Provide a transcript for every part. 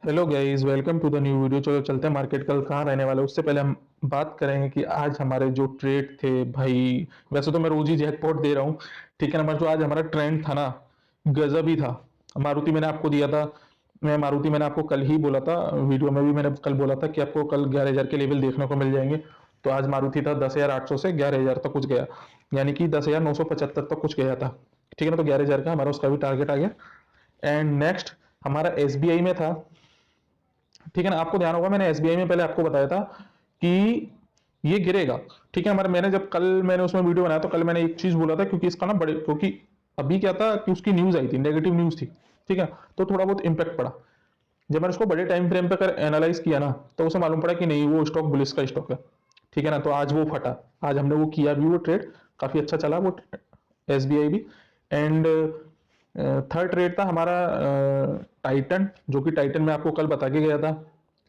Hello guys, welcome to the new video. चलो चलते हैं मार्केट कल कहाँ रहने वाला है। उससे पहले हम बात करेंगे कि आज हमारे जो ट्रेड थे भाई। वैसे तो मैं रोज ही जैकपॉट दे रहा हूँ, ठीक है ना। जो आज हमारा ट्रेंड था ना, गजब ही था। मारुति मैंने आपको दिया था। मारुति मैंने आपको कल ही बोला था, वीडियो में भी मैंने कल बोला था कि आपको कल 11,000 के लेवल देखने को मिल जाएंगे। तो आज मारुति था 10,800 से 11,000 तक कुछ गया, यानी कि 10,975 तक कुछ गया था। ठीक है ना, तो 11,000 का हमारा उसका भी टारगेट आ गया। एंड नेक्स्ट हमारा एसबीआई में था, ठीक है ना। आपको ध्यान होगा मैंने एसबीआई में पहले आपको बताया था कि ये गिरेगा, ठीक है। हमारे मैंने जब कल मैंने उसमें वीडियो बनाया तो कल मैंने एक चीज बोला था, क्योंकि इसका ना बड़े, क्योंकि अभी क्या था कि उसकी न्यूज आई थी, नेगेटिव न्यूज थी, ठीक है। तो थोड़ा बहुत इंपैक्ट पड़ा। जब मैंने उसको बड़े टाइम फ्रेम पे कर एनालाइज किया ना, तो उसे मालूम पड़ा कि नहीं, वो स्टॉक बुलिस का स्टॉक है, ठीक है ना। तो आज वो फटा। आज हमने वो किया भी, वो ट्रेड काफी अच्छा चला वो, एसबीआई भी। एंड थर्ड ट्रेड था हमारा टाइटन, जो कि टाइटन में आपको कल बता के गया था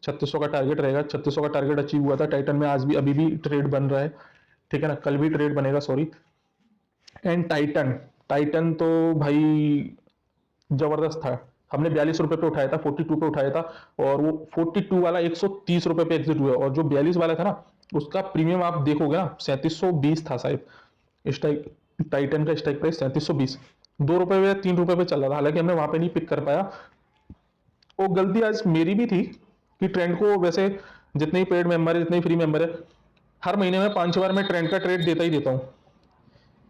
3600 का टारगेट रहेगा। 3600 का टारगेट अचीव हुआ था टाइटन में। आज भी अभी भी ट्रेड बन रहा है, ठीक है ना। कल भी ट्रेड बनेगा, सॉरी। एंड टाइटन, टाइटन तो भाई जबरदस्त था। हमने 42 रुपए पे उठाया था, 42 पे उठाया था, और वो 42 वाला 130 रुपए पे एग्जिट हुआ। और जो 42 वाला था ना, उसका प्रीमियम आप देखोगे ना, 3720 था शायद। स्ट्राइक टाइटन का स्ट्राइक प्राइस 3720, 2 रुपए या 3 रुपए पे चल रहा था। हालांकि हमने वहां पे नहीं पिक कर पाया। वो गलती आज मेरी भी थी कि ट्रेंड को, वैसे जितने ही पेड मेंबर है, जितने ही फ्री मेंबर है, हर महीने में 5 बार मैं ट्रेंड का ट्रेड देता ही देता हूँ।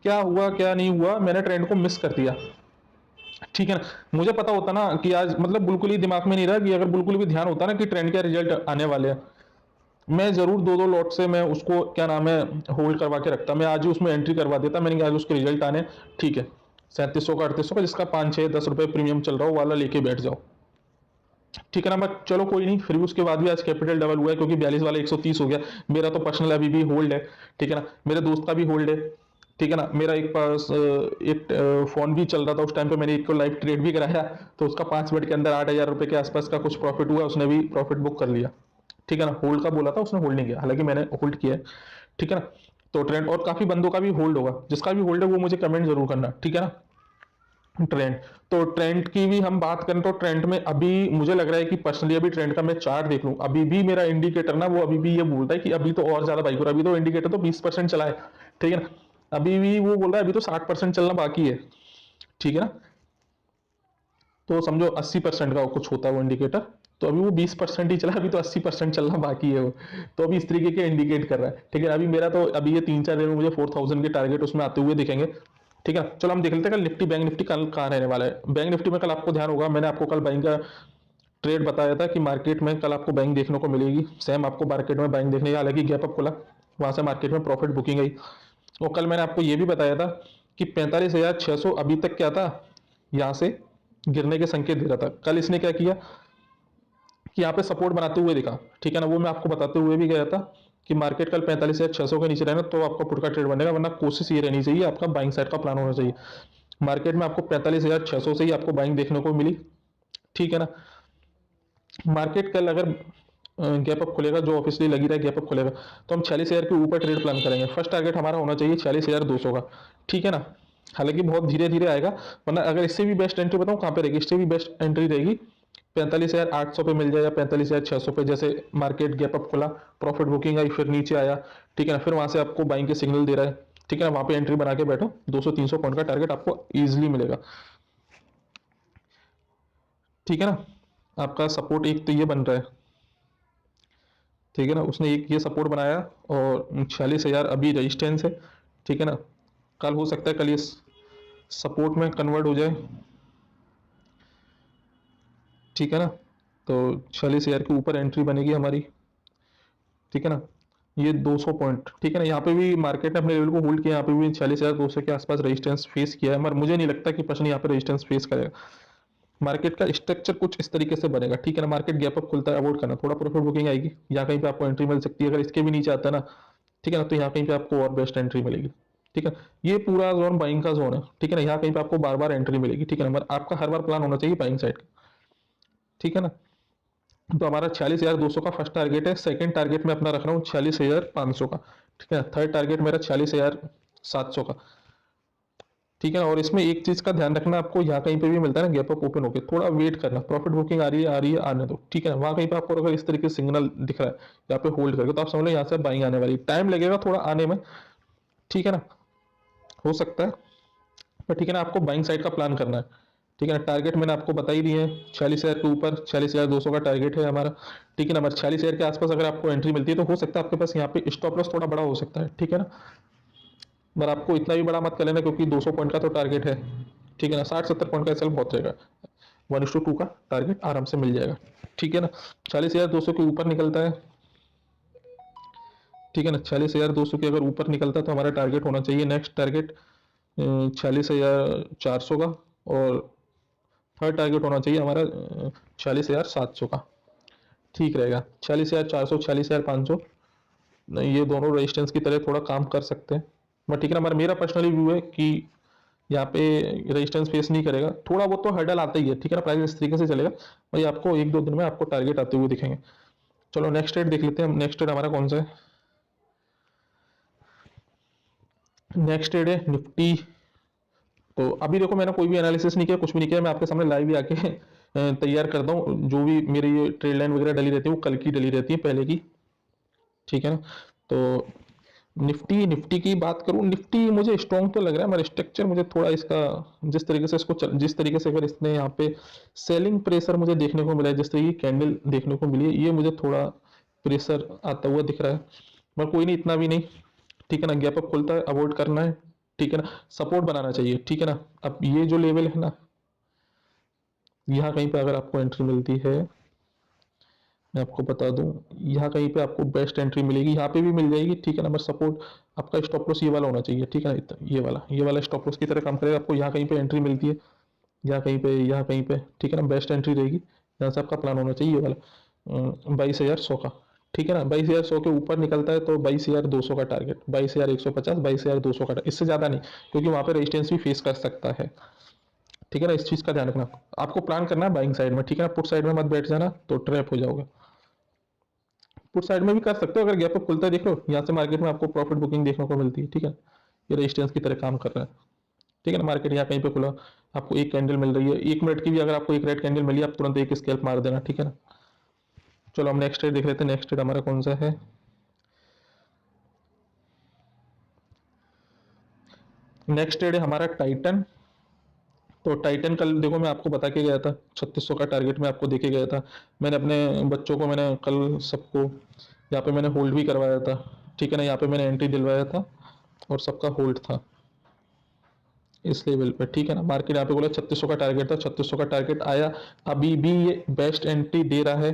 क्या हुआ क्या नहीं हुआ, मैंने ट्रेंड को मिस कर दिया, ठीक है ना। मुझे पता होता ना कि आज, मतलब बिल्कुल ही दिमाग में नहीं रहा कि अगर बिल्कुल भी ध्यान होता ना कि ट्रेंड का रिजल्ट आने वाले हैं, मैं जरूर दो दो लॉट से मैं उसको क्या नाम है होल्ड करवा के रखता। मैं आज ही उसमें एंट्री करवा देता। मैंने कहा आज उसके रिजल्ट आने, ठीक है। 3700 का 3800 का जिसका 5 6 10 रुपए प्रीमियम चल रहा हो वाला लेके बैठ जाओ, ठीक है ना। बट चलो कोई नहीं, फिर भी उसके बाद भी आज कैपिटल डबल हुआ है, क्योंकि 42 वाला 130 हो गया। मेरा तो पर्सनल अभी भी होल्ड है, ठीक है ना। मेरे दोस्त का भी होल्ड है, ठीक है ना। मेरा एक पास एक फोन भी चल रहा था उस टाइम पे, मैंने एक को लाइव ट्रेड भी कराया। तो उसका 5 मिनट के अंदर 8,000 रुपए के आसपास का कुछ प्रॉफिट हुआ, उसने भी प्रॉफिट बुक कर लिया, ठीक है ना। होल्ड का बोला था उसने, होल्ड नहीं किया, हालांकि मैंने होल्ड किया है, ठीक है ना। तो ट्रेंड और काफी बंदों का भी होल्ड होगा, जिसका भी होल्ड है वो मुझे कमेंट जरूर करना, ठीक है ना। ट्रेंड, तो ट्रेंड की भी हम बात करें तो ट्रेंड में अभी मुझे लग रहा है कि पर्सनली अभी ट्रेंड का मैं चार्ट देख लूं, अभी भी मेरा इंडिकेटर ना, वो अभी भी ये बोलता है कि अभी तो और ज्यादा बाइक हो रहा है। अभी तो इंडिकेटर तो 20% चला है, ठीक है ना। अभी भी वो बोल रहा है अभी तो 60% चलना बाकी है, ठीक है ना। तो समझो 80% का कुछ होता है वो इंडिकेटर। तो अभी वो 20% ही चला, अभी तो 80% चलना बाकी है वो। तो अभी इस तरीके के इंडिकेट कर रहा है, ठीक है। अभी मेरा तो अभी ये 3 4 दिन में मुझे 4000 के टारगेट उसमें आते हुए दिखेंगे, ठीक है। चलो हम देख लेते हैं कल निफ्टी बैंक निफ्टी कल कहाँ रहने वाला है। बैंक निफ्टी में कल आपको ध्यान होगा, मैंने आपको कल बैंक का ट्रेड बताया था कि मार्केट में कल आपको बैंक देखने को मिलेगी। सेम आपको मार्केट में बैंक देखने, हालांकि गैप अप खुला, वहां से मार्केट में प्रॉफिट बुकिंग आई। और कल मैंने आपको ये भी बताया था कि 45,600 अभी तक क्या था, यहां से गिरने के संकेत दे रहा था। कल इसने क्या किया कि यहाँ पे सपोर्ट बनाते हुए दिखा, ठीक है ना। वो मैं आपको बताते हुए भी गया था कि मार्केट कल 45,600 के नीचे रहना तो आपका पुट का ट्रेड बनेगा, वरना कोशिश ये रहनी चाहिए, आपका बाइंग साइड का प्लान होना चाहिए। मार्केट में आपको 45,600 से ही आपको बाइंग देखने को मिली, ठीक है ना। मार्केट कल अगर गैप अप खुलेगा, जो ऑफिसली लगी रहा है गैप अप खुलेगा, तो हम 46,000 के ऊपर ट्रेड प्लान करेंगे। फर्स्ट टारगेट हमारा होना चाहिए 46,200 का, ठीक है ना। हालांकि बहुत धीरे धीरे आएगा, वरना अगर इससे भी बेस्ट एंट्री बताऊं कहां पे रहेगी, इससे भी बेस्ट एंट्री रहेगी 45,800 पे मिल जाए या 45,600 पे। जैसे मार्केट गैप अप खुला, प्रॉफिट बुकिंग आई, फिर नीचे आया, ठीक है ना। फिर वहां से आपको बाइंग के सिग्नल दे रहा है, ठीक है ना। वहां पे एंट्री बना के बैठो, 200 300 पॉइंट का टारगेट आपको इजिली मिलेगा, ठीक है ना। आपका सपोर्ट एक तो ये बन रहा है, ठीक है ना। उसने एक ये सपोर्ट बनाया, और 46,000 अभी रेजिस्टेंस है, ठीक है ना। कल हो सकता है कल ये सपोर्ट में कन्वर्ट हो जाए, ठीक है ना। तो 46,000 के ऊपर एंट्री बनेगी हमारी, ठीक है ना। ये 200 पॉइंट, ठीक है ना। यहाँ पे भी मार्केट ने अपने लेवल को होल्ड किया, यहाँ पे भी 46,200 के आसपास रेजिस्टेंस फेस किया है, मगर मुझे नहीं लगता कि पर्सनली यहाँ पे रेजिस्टेंस फेस करेगा। मार्केट का स्ट्रक्चर कुछ इस तरीके से बनेगा, ठीक है ना। मार्केट गैप अप खुलता है, अवॉइड करना, थोड़ा प्रॉफिट बुकिंग आएगी, यहाँ कहीं पे आपको एंट्री मिल सकती है। अगर इसके भी नीचे आता है ना, ठीक है ना, तो यहाँ कहीं पे आपको और बेस्ट एंट्री मिलेगी, ठीक है। ये पूरा जोन बाइंग का जोन है, ठीक है ना। यहाँ कहीं पे आपको बार बार एंट्री मिलेगी, ठीक है ना, मगर आपका हर बार प्लान होना चाहिए बाइंग साइड का, ठीक है ना। तो हमारा 46,200 का फर्स्ट टारगेट है। सेकंड टारगेट मैं अपना रख रहा हूँ 46,500 का, ठीक है। थर्ड टारगेट मेरा 46,700 का, ठीक है ना। और इसमें एक चीज का ध्यान रखना, आपको यहाँ कहीं पे भी मिलता है ना गैप अप ओपन होके, थोड़ा वेट करना, प्रॉफिट बुकिंग आ रही है आने दो, ठीक है ना। वहां कहीं पे आपको अगर इस तरीके से सिग्नल दिख रहा है यहाँ पे होल्ड करके, तो आप समझ लो यहाँ से बाइंग आने वाली, टाइम लगेगा थोड़ा आने में, ठीक है ना, हो सकता है, पर ठीक है ना, आपको बाइंग साइड का प्लान करना है, ठीक है ना। टारगेट मैंने आपको बता ही दिए हैं 46,000 के ऊपर, 46,200 का टारगेट है हमारा, ठीक है ना। हमारे 46,000 के आसपास अगर आपको एंट्री मिलती है तो हो सकता है आपके पास यहाँ पे स्टॉप लॉस थोड़ा बड़ा हो सकता है, ठीक है ना। पर आपको इतना भी बड़ा मत कर लेना, क्योंकि 200 पॉइंट का तो टारगेट है, ठीक है ना। 60-70 पॉइंट का एसएल बहुत रहेगा, 1:2 का टारगेट आराम से मिल जाएगा, ठीक है ना। 40,200 के ऊपर निकलता है, ठीक है ना, 40,200 के अगर ऊपर निकलता है तो हमारा टारगेट होना चाहिए, नेक्स्ट टारगेट 46,400 का, और थर्ड टारगेट होना चाहिए हमारा 46,700 का, ठीक रहेगा। 46,400, 46,500, ये दोनों रेजिस्टेंस की तरह थोड़ा काम कर सकते हैं, बट ठीक है ना। हमारा मेरा पर्सनली व्यू है कि यहाँ पे रेजिस्टेंस फेस नहीं करेगा, थोड़ा बहुत तो हर्डल आता ही है, ठीक है ना। प्राइस इस तरीके से चलेगा भाई, आपको 1-2 दिन में आपको टारगेट आते हुए दिखेंगे। चलो नेक्स्ट ट्रेड देख लेते हैं हम। नेक्स्ट ट्रेड हमारा कौन सा है, नेक्स्ट ट्रेड है निफ्टी। तो अभी देखो मैंने कोई भी एनालिसिस नहीं किया, कुछ भी नहीं किया, मैं आपके सामने लाइव ही आके तैयार करता हूँ। जो भी मेरी ये ट्रेड लाइन वगैरह डली रहती है वो कल की डली रहती है, पहले की, ठीक है ना। तो निफ्टी निफ्टी की बात करूं, निफ्टी मुझे स्ट्रॉन्ग तो लग रहा है, मगर स्ट्रक्चर मुझे थोड़ा इसका, जिस तरीके से इसको जिस तरीके से अगर इसने यहाँ पे सेलिंग प्रेशर मुझे देखने को मिला है, जिस तरीके की कैंडल देखने को मिली है, ये मुझे थोड़ा प्रेशर आता हुआ दिख रहा है, मगर कोई नहीं, इतना भी नहीं, ठीक है ना। गैप अप खुलता है, अवॉइड करना है, ठीक है ना, सपोर्ट बनाना चाहिए, ठीक है ना। अब ये जो लेवल है ना, यहाँ कहीं पे अगर आपको एंट्री मिलती है, मैं आपको बता दूं, यहाँ कहीं पे आपको बेस्ट एंट्री मिलेगी, यहाँ पे भी मिल जाएगी, ठीक है ना। बस सपोर्ट आपका स्टॉप लॉस ये वाला होना चाहिए, ठीक है ना, ये वाला स्टॉप लॉस की तरह काम करेगा। आपको यहाँ कहीं पे एंट्री मिलती है, यहाँ कहीं पे, ठीक है ना, बेस्ट एंट्री रहेगी, यहाँ से आपका प्लान होना चाहिए ये वाला 22,100 का, ठीक है ना। 22,100 के ऊपर निकलता है तो 22,200 का टारगेट, 22,150, 22,200 का, इससे ज्यादा नहीं, क्योंकि वहां पे रेजिस्टेंस भी फेस कर सकता है, ठीक है ना। इस चीज का ध्यान रखना, आपको प्लान करना है बाइंग साइड में, ठीक है ना। पुट साइड में मत बैठ जाना, तो ट्रैप हो जाओगे। पुट साइड में भी कर सकते हो, अगर गैप अप खुलता है, देख लो यहाँ से मार्केट में आपको प्रॉफिट बुकिंग देखने को मिलती है, ठीक है। ये रेजिस्टेंस की तरह काम कर रहा है, ठीक है ना। मार्केट यहाँ कहीं पे खुला, आपको एक कैंडल मिल रही है, 1 मिनट की भी अगर आपको एक रेड कैंडल मिली, आप तुरंत एक स्कैल्प मार देना, ठीक है ना। चलो हम नेक्स्ट ट्रेड देख लेते हैं। नेक्स्ट ट्रेड हमारा कौन सा है, नेक्स्ट ट्रेड है हमारा टाइटन। तो टाइटन कल देखो मैं आपको बता के गया था, 3600 का टारगेट मैं आपको देके गया था। मैंने अपने बच्चों को, मैंने कल सबको यहाँ पे मैंने होल्ड भी करवाया था, ठीक है ना। यहाँ पे मैंने एंट्री दिलवाया था और सबका होल्ड था इस लेवल पे, ठीक है ना। मार्केट यहाँ पे बोला 3600 का टारगेट था, 3600 का टारगेट आया, अभी भी ये बेस्ट एंट्री दे रहा है,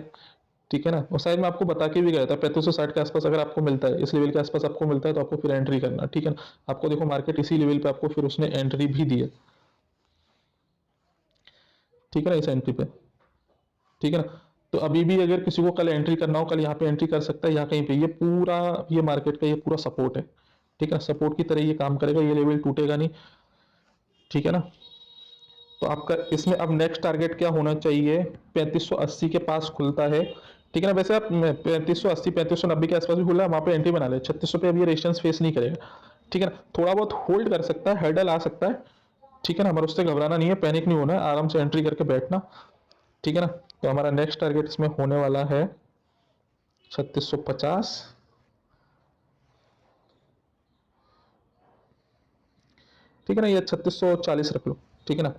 ठीक है ना। और शायद मैं आपको बता के भी गया था 3560 के आसपास अगर आपको मिलता है, इस लेवल के आसपास आपको मिलता है, तो आपको फिर एंट्री करना, ठीक है ना। आपको देखो मार्केट इसी लेवल पे आपको फिर उसने एंट्री भी दी है, ठीक है ना, इस एंट्री पे, ठीक है ना। तो अभी भी अगर किसी को कल एंट्री करना हो, कल यहाँ पे एंट्री कर सकता है, यहाँ कहीं पे, ये पूरा, ये मार्केट का ये पूरा सपोर्ट है, ठीक है, सपोर्ट की तरह ये काम करेगा, ये लेवल टूटेगा नहीं, ठीक है ना। तो आपका इसमें अब नेक्स्ट टारगेट क्या होना चाहिए, 3580 के पास खुलता है, ठीक है ना। वैसे आप 3580, 3590 के आसपास भी खुला है, वहां पे एंट्री बना ले, 3600 पे अब ये रेजिस्टेंस फेस नहीं करेगा, ठीक है ना। थोड़ा बहुत होल्ड कर सकता है, हर्डल आ सकता है, ठीक है ना। हमारे उससे घबराना नहीं है, पैनिक नहीं होना है, आराम से एंट्री करके बैठना, ठीक है ना। तो हमारा नेक्स्ट टारगेट इसमें होने वाला है 3650, ठीक है ना, ये 3640 रख लो, ठीक है ना।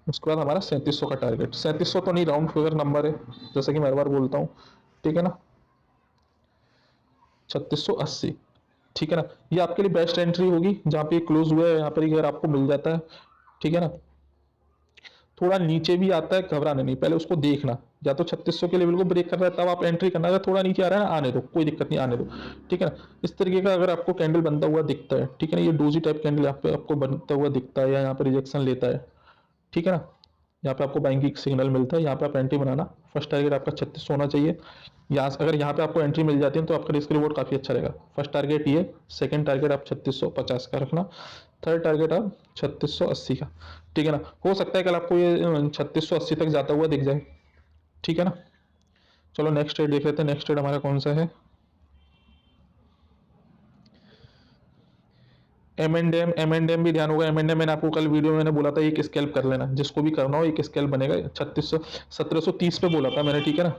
उसके बाद हमारा 3700 का टारगेट, 3700 तो नहीं, राउंड फिगर नंबर है, जैसे कि मैं हर बार बोलता हूँ, ठीक है ना। 3680, ठीक है ना, ये आपके लिए बेस्ट एंट्री होगी, जहाँ पे क्लोज हुआ है यहाँ पर ही अगर आपको मिल जाता है, ठीक है ना। थोड़ा नीचे भी आता है, घबराना नहीं, पहले उसको देखना, या तो 3600 के लेवल को ब्रेक कर रहा है तब आप एंट्री करना, अगर थोड़ा नीचे आ रहा है ना, आने दो, कोई दिक्कत नहीं, आने दो, ठीक है ना। इस तरीके का अगर आपको कैंडल बनता हुआ दिखता है, ठीक है ना, ये डोजी टाइप कैंडल यहाँ पे आपको बनता हुआ दिखता है, या यहाँ पे रिजेक्शन लेता है, ठीक है ना, यहाँ पे आपको बाइंग की सिग्नल मिलता है, यहाँ पे आप एंट्री बनाना, फर्स्ट टारगेट आपका 3600 होना चाहिए। यहाँ अगर यहाँ पे आपको एंट्री मिल जाती है तो आपका रिस्क रिवॉर्ड काफी अच्छा रहेगा। फर्स्ट टारगेट ये, सेकंड टारगेट आप 3650 का रखना, थर्ड टारगेट आप 3680 का, ठीक है ना। हो सकता है कल आपको ये 3680 तक जाता हुआ दिख जाए, ठीक है ना। चलो नेक्स्ट ट्रेड देख लेते हैं। नेक्स्ट ट्रेड हमारा कौन सा है, एम एंड एम भी ध्यान होगा। एम एंड एम मैंने आपको कल वीडियो में मैंने बोला था एक स्केल्प कर लेना, जिसको भी करना हो एक स्केल्प बनेगा। 1730 पे बोला था मैंने, ठीक है ना।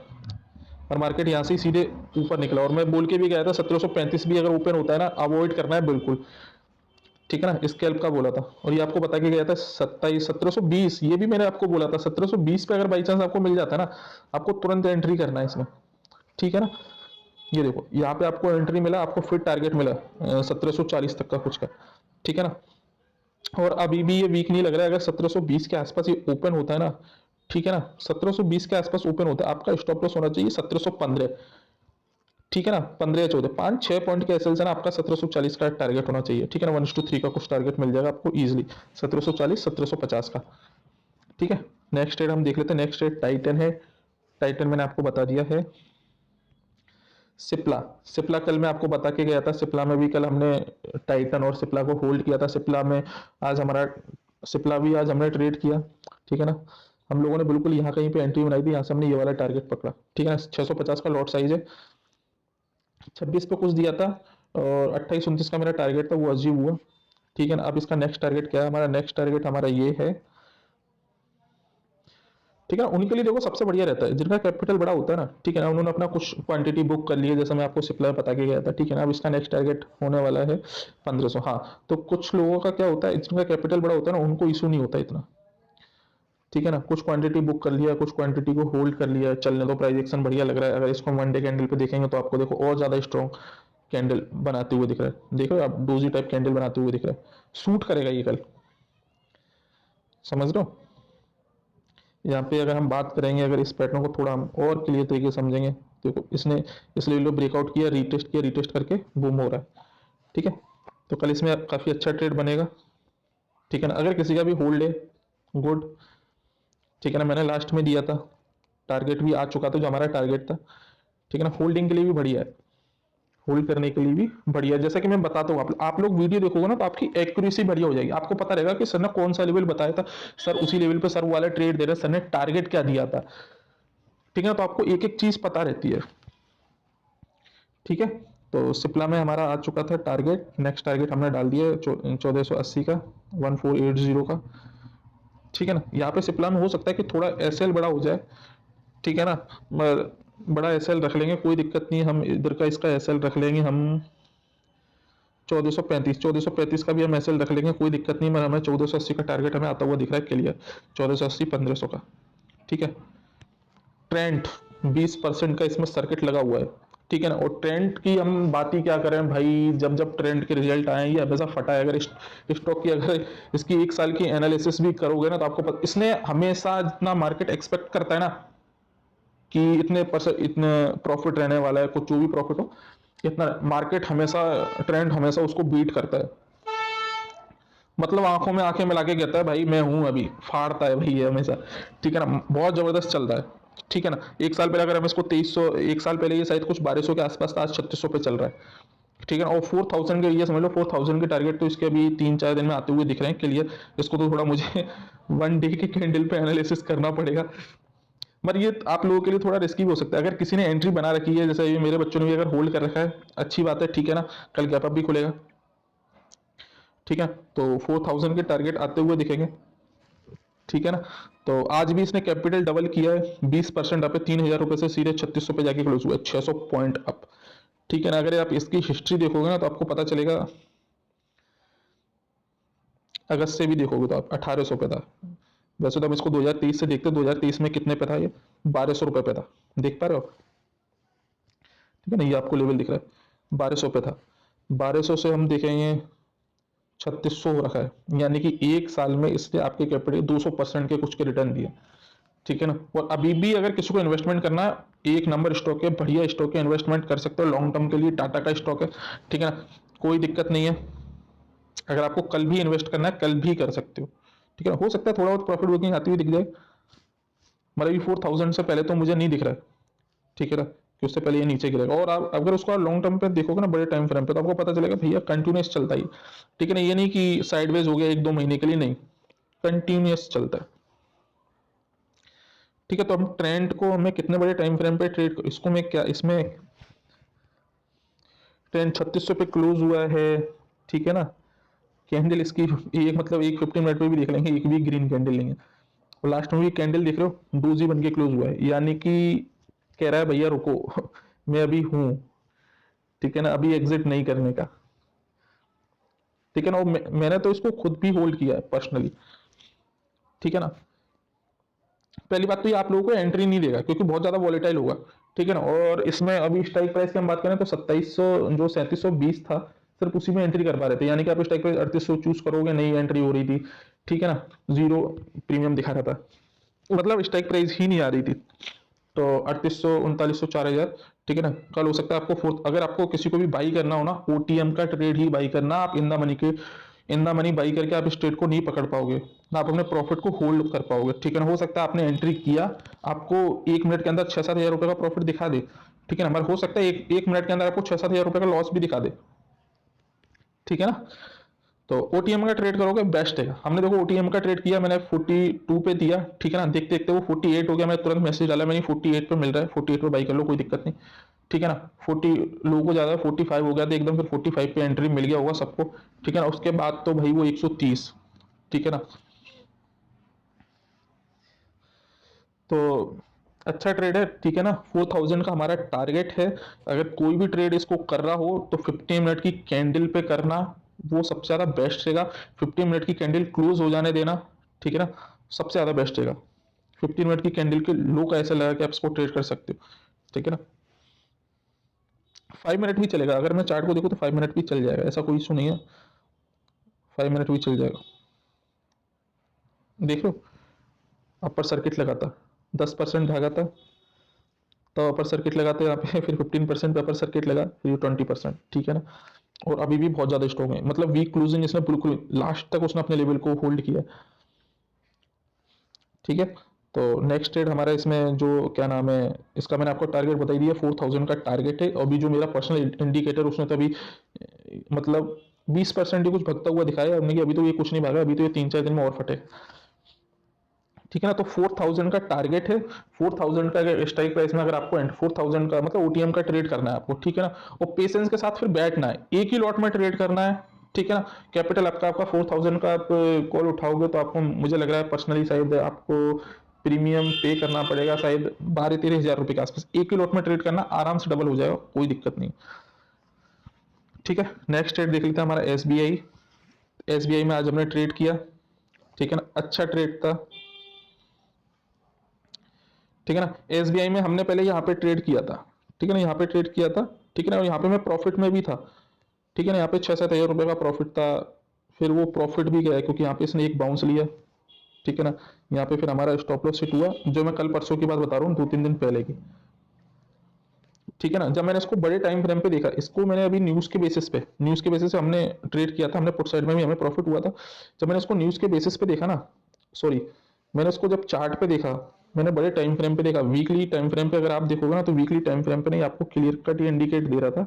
और मार्केट यहाँ से ही सीधे ऊपर निकला, और मैं बोल के भी गया था 1735 भी अगर ओपन होता है ना, अवॉइड करना है बिल्कुल, ठीक है ना। स्केल्प का बोला था, और ये आपको बता के गया था 1720, ये भी मैंने आपको बोला था 1720 पे अगर बाई चांस आपको मिल जाता है ना, आपको तुरंत एंट्री करना है इसमें, ठीक है ना। ये देखो यहाँ पे आपको एंट्री मिला, आपको फिर टारगेट मिला 1740 तक का कुछ का, ठीक है ना। और अभी भी ये वीक नहीं लग रहा है। अगर 1720 के आसपास ये ओपन होता है ना, ठीक है ना, 1720 के आसपास ओपन होता है, आपका स्टॉप लॉस होना चाहिए 1715, ठीक है ना। 15 या 14, 5-6 पॉइंट के एसएल से ना आपका 1740 का टारगेट होना चाहिए, ठीक है ना। 1:3 का कुछ टारगेट मिल जाएगा आपको इजीली 1740 1750 का, ठीक है। नेक्स्ट ट्रेड हम देख लेते हैं। नेक्स्ट ट्रेड टाइटन है। टाइटन मैंने आपको बता दिया है। सिप्ला, सिप्ला कल मैं आपको बता के गया था। सिप्ला में भी कल हमने टाइटन और सिप्ला को होल्ड किया था। सिप्ला में आज हमारा, सिप्ला भी आज हमने ट्रेड किया, ठीक है ना। हम लोगों ने बिल्कुल यहाँ कहीं पे एंट्री बनाई थी, यहाँ से हमने ये वाला टारगेट पकड़ा, ठीक है ना। 650 का लॉट साइज है, 26 पे कुछ दिया था, और 28-29 का मेरा टारगेट था, वो अचीव हुआ, ठीक है ना। अब इसका नेक्स्ट टारगेट क्या है? हमारा नेक्स्ट टारगेट हमारा ये है, ठीक है ना। उनके लिए देखो सबसे बढ़िया रहता है जिनका कैपिटल बड़ा होता है ना, ठीक है ना। उन्होंने अपना कुछ क्वांटिटी बुक कर ली है, जैसे मैं आपको सिप्लाई बता के गया था, ठीक है ना। अब इसका नेक्स्ट टारगेट होने वाला है 1500। हाँ, तो कुछ लोगों का क्या होता है, जिनका कैपिटल बड़ा होता है ना, उनको इशू नहीं होता इतना, ठीक है ना। कुछ क्वांटिटी बुक कर लिया, कुछ क्वांटिटी को होल्ड कर लिया, चलने दो, प्राइस एक्शन बढ़िया लग रहा है। अगर इसको वन डे कैंडल पे देखेंगे तो आपको देखो और ज्यादा स्ट्रॉन्ग कैंडल बनाते हुए दिख रहा है। देखो आप डोजी टाइप कैंडल बनाते हुए दिख रहा है, सूट करेगा ये कल, समझ रहे हो। यहाँ पे अगर हम बात करेंगे, अगर इस पैटर्न को थोड़ा हम और क्लियर तरीके से समझेंगे, देखो इसने इस लेवल को ब्रेकआउट किया, रीटेस्ट किया, रीटेस्ट करके बूम हो रहा है, ठीक है। तो कल इसमें काफी अच्छा ट्रेड बनेगा, ठीक है ना। अगर किसी का भी होल्ड है, गुड, ठीक है ना। मैंने लास्ट में दिया था, टारगेट भी आ चुका था जो हमारा टारगेट था, ठीक है ना। होल्डिंग के लिए भी बढ़िया है, होल्ड करने के लिए भी बढ़िया है। जैसा कि मैं बताता हूँ, आप लोग वीडियो देखोगे ना तो आपकी एक्यूरेसी बढ़िया हो जाएगी। आपको पता रहेगा कि सर ने कौन सा लेवल बताया था, सर उसी लेवल पे सर वाला ट्रेड दे रहे, सर ने टारगेट क्या दिया था, ठीक है। तो आपको एक एक चीज पता रहती है, ठीक है। तो सिप्ला में हमारा आ चुका था टारगेट, नेक्स्ट टारगेट हमने डाल दिया 1480 का, 1480 का, ठीक है ना। यहाँ पे सिप्ला में हो सकता है कि थोड़ा एसएल बड़ा हो जाए, ठीक है ना। बड़ा एसएल रख लेंगे, कोई दिक्कत नहीं। हम इधर का इसका एसएल रख लेंगे हम 1435 का भी हम एसएल रख लेंगे, कोई दिक्कत नहीं। मगर हमें 1480 का टारगेट हमें आता हुआ दिख रहा है क्लियर, 1480 1500 का, ठीक है। ट्रेंड 20% का इसमें सर्किट लगा हुआ है, ठीक है ना। और ट्रेंड की हम बात ही क्या करें भाई, जब जब ट्रेंड के रिजल्ट आए, ये हमेशा फटा है। अगर स्टॉक की अगर इसकी 1 साल की एनालिसिस भी करोगे ना, तो आपको पता, इसने हमेशा जितना मार्केट एक्सपेक्ट करता है ना कि इतने परसेंट इतने प्रॉफिट रहने वाला है, कुछ जो भी प्रॉफिट हो, इतना मार्केट हमेशा, ट्रेंड हमेशा उसको बीट करता है। मतलब आंखों में आंखें मिला के कहता है भाई मैं हूं, अभी फाड़ता है भाई ये हमेशा, ठीक है ना। बहुत जबरदस्त चल रहा है, ठीक है ना। 1 साल पहले अगर हम इसको 2300, 1 साल पहले ये शायद कुछ 1200 के आसपास था, आज 3600 पे चल रहा है, ठीक है ना। और 4000 के, ये समझ लो 4000 के टारगेट तो इसके अभी 3-4 दिन में आते हुए दिख रहे हैं क्लियर। इसको तो थोड़ा मुझे वन डे के कैंडल पे एनालिसिस करना पड़ेगा, पर ये आप लोगों के लिए थोड़ा रिस्की भी हो सकता है। अगर किसी ने एंट्री बना रखी है, जैसे ये मेरे बच्चों ने भी अगर होल्ड कर रखा है, अच्छी बात है, ठीक है ना। कल गैप अप भी खुलेगा, ठीक है। तो 4000 के टारगेट आते हुए दिखेंगे, ठीक है ना। तो आज भी इसने कैपिटल डबल किया है, 20% अप है, 3000 रुपए से सीधे 3600 पे जाके क्लोज हुआ है, 600 पॉइंट अप, ठीक है ना। अगर आप इसकी हिस्ट्री देखोगे ना तो आपको पता चलेगा, अगस्त से भी देखोगे तो आप 1800 पे था। वैसे तो हम इसको 2023 से देखते, 2023 में कितने पे था ये, 1200 रुपए पे था, देख पा रहे हो, ठीक है ना। ये आपको लेवल दिख रहा है 1200 पे था, 1200 से हम देखेंगे 3600 हो रखा है, यानी कि 1 साल में इसने आपके कैपिटल 200% के कुछ के रिटर्न दिए, ठीक है ना। और अभी भी अगर किसी को इन्वेस्टमेंट करना है, एक नंबर स्टॉक है, बढ़िया स्टॉक है, इन्वेस्टमेंट कर सकते हो लॉन्ग टर्म के लिए, टाटा का स्टॉक है, ठीक है ना। कोई दिक्कत नहीं है, अगर आपको कल भी इन्वेस्ट करना है कल भी कर सकते हो, ठीक है ना। हो सकता है थोड़ा बहुत प्रॉफिट बुकिंग आती हुई दिख जाए, मतलब 4000 से पहले तो मुझे नहीं दिख रहा है, ठीक है ना, कि उससे पहले ये नीचे गिरेगा। और आप अगर उसको लॉन्ग टर्म पे देखोगे ना, बड़े टाइम फ्रेम पे, तो आपको पता चलेगा भैया कंटिन्यूस चलता ही, ठीक है ना। ये नहीं कि साइडवेज हो गया 1-2 महीने के लिए, नहीं, कंटिन्यूस चलता है, ठीक है। तो हम ट्रेंड को हमें कितने बड़े टाइम फ्रेम पे ट्रेड, इसको मैं क्या, इसमें ट्रेंड 3600 पे क्लोज हुआ है, ठीक है ना। कैंडल इसकी एक मतलब एक 15 मिनट में भी देख लेंगे, एक भी ग्रीन कैंडल नहीं है। और लास्ट में भी कैंडल देख रहे हो, डोजी बन के क्लोज हुआ है, यानी कि कह रहा है भैया रुको मैं अभी हूं, ठीक है ना, अभी एग्जिट नहीं करने का, ठीक है ना। और मैंने तो इसको खुद भी होल्ड किया है पर्सनली, ठीक है ना। पहली बात तो ये आप लोगों को एंट्री नहीं देगा क्योंकि बहुत ज्यादा वॉलेटाइल होगा, ठीक है ना। और इसमें अभी स्ट्राइक प्राइस की हम बात करें तो 2700 जो 3720 था, सिर्फ उसी में एंट्री कर पा रहे थे, यानी कि आप स्ट्राइक प्राइस 3800 चूज करोगे, नहीं एंट्री हो रही थी, ठीक है ना, जीरो प्रीमियम दिखा रहा था, मतलब स्ट्राइक प्राइस ही नहीं आ रही थी। तो 3800 3900 4000, ठीक है ना। कल हो सकता है आपको फोर्थ, अगर आपको किसी को भी बाई करना हो ना, ओटीएम का ट्रेड ही बाई करना, आप इन द मनी के इन द मनी बाई करके आप इस ट्रेड को नहीं पकड़ पाओगे ना, आप अपने प्रॉफिट को होल्ड कर पाओगे, ठीक है ना। हो सकता है आपने एंट्री किया, आपको 1 मिनट के अंदर 6-7 हजार रुपए का प्रॉफिट दिखा दे, ठीक है ना, मगर हो सकता है एक मिनट के अंदर आपको 6-7 हजार रुपए का लॉस भी दिखा दे, ठीक है ना। तो ओटीएम का ट्रेड करोगे बेस्ट है। हमने देखो ओटीएम का ट्रेड किया, मैंने 42 पे दिया, ठीक है ना, देखते देखते वो 48 हो गया, मैं तुरंत मैसेज डाला, मैंने 48 पे मिल रहा है, 48 पे बाई कर लो, कोई दिक्कत नहीं, ठीक है ना। 40 लोगों को ज्यादा 45 हो गया था एकदम, फिर 45 पे एंट्री मिल गया होगा सबको, ठीक है ना। उसके बाद तो भाई वो 130, ठीक है ना। तो अच्छा ट्रेड है, ठीक है ना। 4000 का हमारा टारगेट है। अगर कोई भी ट्रेड इसको कर रहा हो तो 15 मिनट की कैंडल पे करना, वो सबसे ज्यादा बेस्ट रहेगा। 15 मिनट की कैंडल क्लोज हो जाने देना, ठीक है ना, सबसे ज्यादा बेस्ट रहेगा। 15 मिनट की कैंडल के लो का ऐसा लगा कि आप इसको ट्रेड कर सकते हो, ठीक है ना। 5 मिनट भी चलेगा, अगर मैं चार्ट को देखूँ तो 5 मिनट भी चल जाएगा, ऐसा कोई इशू नहीं है, 5 मिनट भी चल जाएगा। देख लो, अपर सर्किट लगाता, 10% भागा था, तो अपर सर्किट लगाते हैं यहाँ पे, फिर 15% पे अपर सर्किट लगा, फिर ये 20%, ठीक है ना। और अभी भी बहुत ज्यादा स्ट्रॉन्ग है, मतलब वीक क्लोजिंग इसने बिल्कुल लास्ट तक उसने अपने लेवल को होल्ड किया, ठीक है। तो नेक्स्ट ट्रेड हमारा इसमें जो क्या नाम है, इसका मैंने आपको टारगेट बता दिया, 4000 का टारगेट है। अभी जो मेरा पर्सनल इंडिकेटर उसने तो अभी मतलब 20% ही कुछ भगता हुआ दिखाया हमने कि अभी तो ये कुछ नहीं भागा, अभी तो ये 3-4 दिन में और फटे, ठीक है ना। तो 4000 का टारगेट है। 4000 का अगर स्ट्राइक प्राइस में अगर आपको 4000 का मतलब ओटीएम का ट्रेड करना है आपको, ठीक है ना। और पेशेंस के साथ फिर बैठना है, एक ही लॉट में ट्रेड करना है, ठीक है ना। कैपिटल आपका 4000 का आप कॉल उठाओगे तो आपको, मुझे लग रहा है पर्सनली शायद आपको प्रीमियम पे करना पड़ेगा शायद 12-13 हजार रुपए के आसपास। एक ही लॉट में ट्रेड करना, आराम से डबल हो जाएगा, कोई दिक्कत नहीं, ठीक है। नेक्स्ट ट्रेड देख लेते हैं हमारा एसबीआई। एसबीआई में आज हमने ट्रेड किया, ठीक है ना, अच्छा ट्रेड था, ठीक है ना। एसबीआई में हमने पहले यहाँ पे ट्रेड किया था, ठीक है ना, यहाँ पे ट्रेड किया था, ठीक है ना, और यहाँ पे मैं प्रॉफिट में भी था, ठीक है ना। यहाँ पे 6-7 हजार रुपए का प्रॉफिट था, फिर वो प्रॉफिट भी गया क्योंकि यहाँ पे इसने एक बाउंस लिया, ठीक है ना। यहाँ पे फिर हमारा स्टॉप लॉस हिट हुआ, जो मैं कल परसों की बात बता रहा हूँ, 2-3 दिन पहले की, ठीक है ना। जब मैंने इसको बड़े टाइम फ्रेम पे देखा, इसको मैंने अभी न्यूज के बेसिस पे हमने ट्रेड किया था, हमने पुट साइड में भी हमें प्रॉफिट हुआ था। जब मैंने इसको न्यूज के बेसिस पे देखा ना, सॉरी, मैंने इसको जब चार्ट पे देखा, मैंने बड़े टाइम फ्रेम पे देखा, वीकली टाइम फ्रेम पे अगर आप देखोगे ना तो वीकली टाइम फ्रेम पे नहीं, आपको क्लियर कट ये इंडिकेट दे रहा था,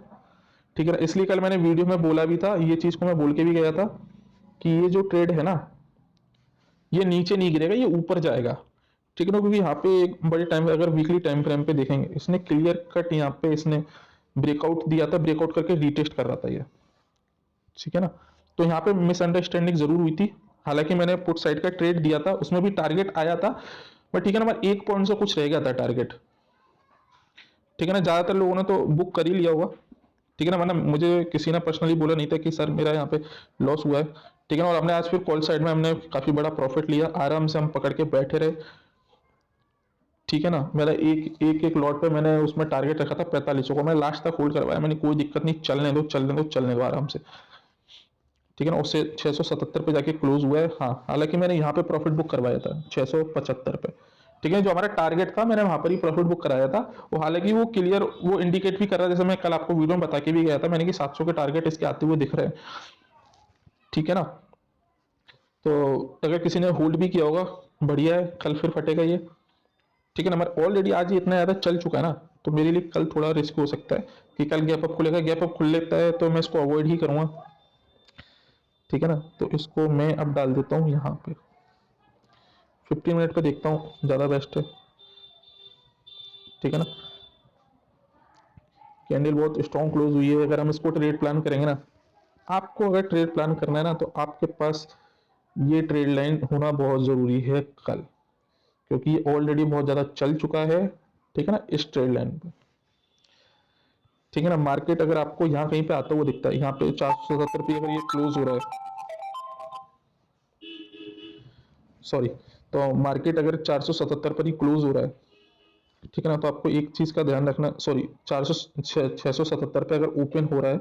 ठीक है ना। इसलिए कल मैंने वीडियो में बोला भी था, ये चीज को मैं बोल के भी गया था कि ये जो ट्रेड है ना, ये नीचे नहीं गिरेगा, ये ऊपर जाएगा, ठीक है ना। क्योंकि यहाँ पे एक बड़े टाइम, अगर वीकली टाइम फ्रेम पे देखेंगे, इसने क्लियर कट यहाँ पे इसने ब्रेकआउट दिया था, ब्रेकआउट करके रीटेस्ट कर रहा था ये, ठीक है ना। तो यहाँ पे मिसअंडरस्टैंडिंग जरूर हुई थी, हालांकि मैंने पुट साइड का ट्रेड दिया था, उसमें भी टारगेट आया था, बट ठीक है ना, मैं 1 पॉइंट से कुछ रह गया था टारगेट, ठीक है ना। ज्यादातर लोगों ने तो बुक कर ही लिया होगा, ठीक है ना, वरना मुझे किसी ने पर्सनली बोला नहीं था कि सर मेरा यहाँ पे लॉस हुआ है, ठीक है ना। और हमने आज फिर कॉल साइड में हमने काफी बड़ा प्रॉफिट लिया, आराम से हम पकड़ के बैठे रहे, ठीक है ना। मेरा एक लॉट पे मैंने उसमें टारगेट रखा था 4500 को, मैंने लास्ट तक होल्ड करवाया, मैंने कोई दिक्कत नहीं, चलने दो चलने दो चलने दो आराम से, ठीक है ना। उससे 677 पे जाके क्लोज हुआ है, हाँ, हालांकि मैंने यहाँ पे प्रॉफिट बुक करवाया था 675 पे, ठीक है। जो हमारा टारगेट था मैंने वहां पर ही प्रॉफिट बुक कराया था। वो हालांकि वो क्लियर वो इंडिकेट भी कर रहा है, जैसे मैं कल आपको वीडियो में बता के भी गया था मैंने कि 700 के टारगेट इसके आते हुए दिख रहे हैं, ठीक है ना। तो अगर किसी ने होल्ड भी किया होगा, बढ़िया है, कल फिर फटेगा ये, ठीक है ना। मगर ऑलरेडी आज ये इतना ज्यादा चल चुका है ना, तो मेरे लिए कल थोड़ा रिस्क हो सकता है कि कल गैप अप खुलेगा, गैप अप खुल लेता है तो मैं इसको अवॉइड ही करूंगा, ठीक है ना। तो इसको मैं अब डाल देता हूँ यहाँ पे, 15 मिनट पे देखता हूँ, ज़्यादा बेस्ट है, ठीक है ना। कैंडल बहुत स्ट्रॉन्ग क्लोज हुई है, अगर हम इसको ट्रेड प्लान करेंगे ना, आपको अगर ट्रेड प्लान करना है ना, तो आपके पास ये ट्रेड लाइन होना बहुत ज़रूरी है कल, क्योंकि ये ऑलरेडी बहुत ज़्यादा चल चुका है, ठीक है ना, इस ट्रेड लाइन पे। ठीक है ना, मार्केट अगर आपको यहाँ कहीं पे आता हुआ दिखता है, यहाँ पे 477 अगर ये क्लोज हो रहा है, सॉरी, तो मार्केट अगर 477 पर ही क्लोज हो रहा है, ठीक है ना, तो आपको एक चीज़ का ध्यान रखना, सॉरी 677 पे अगर ओपन हो रहा है,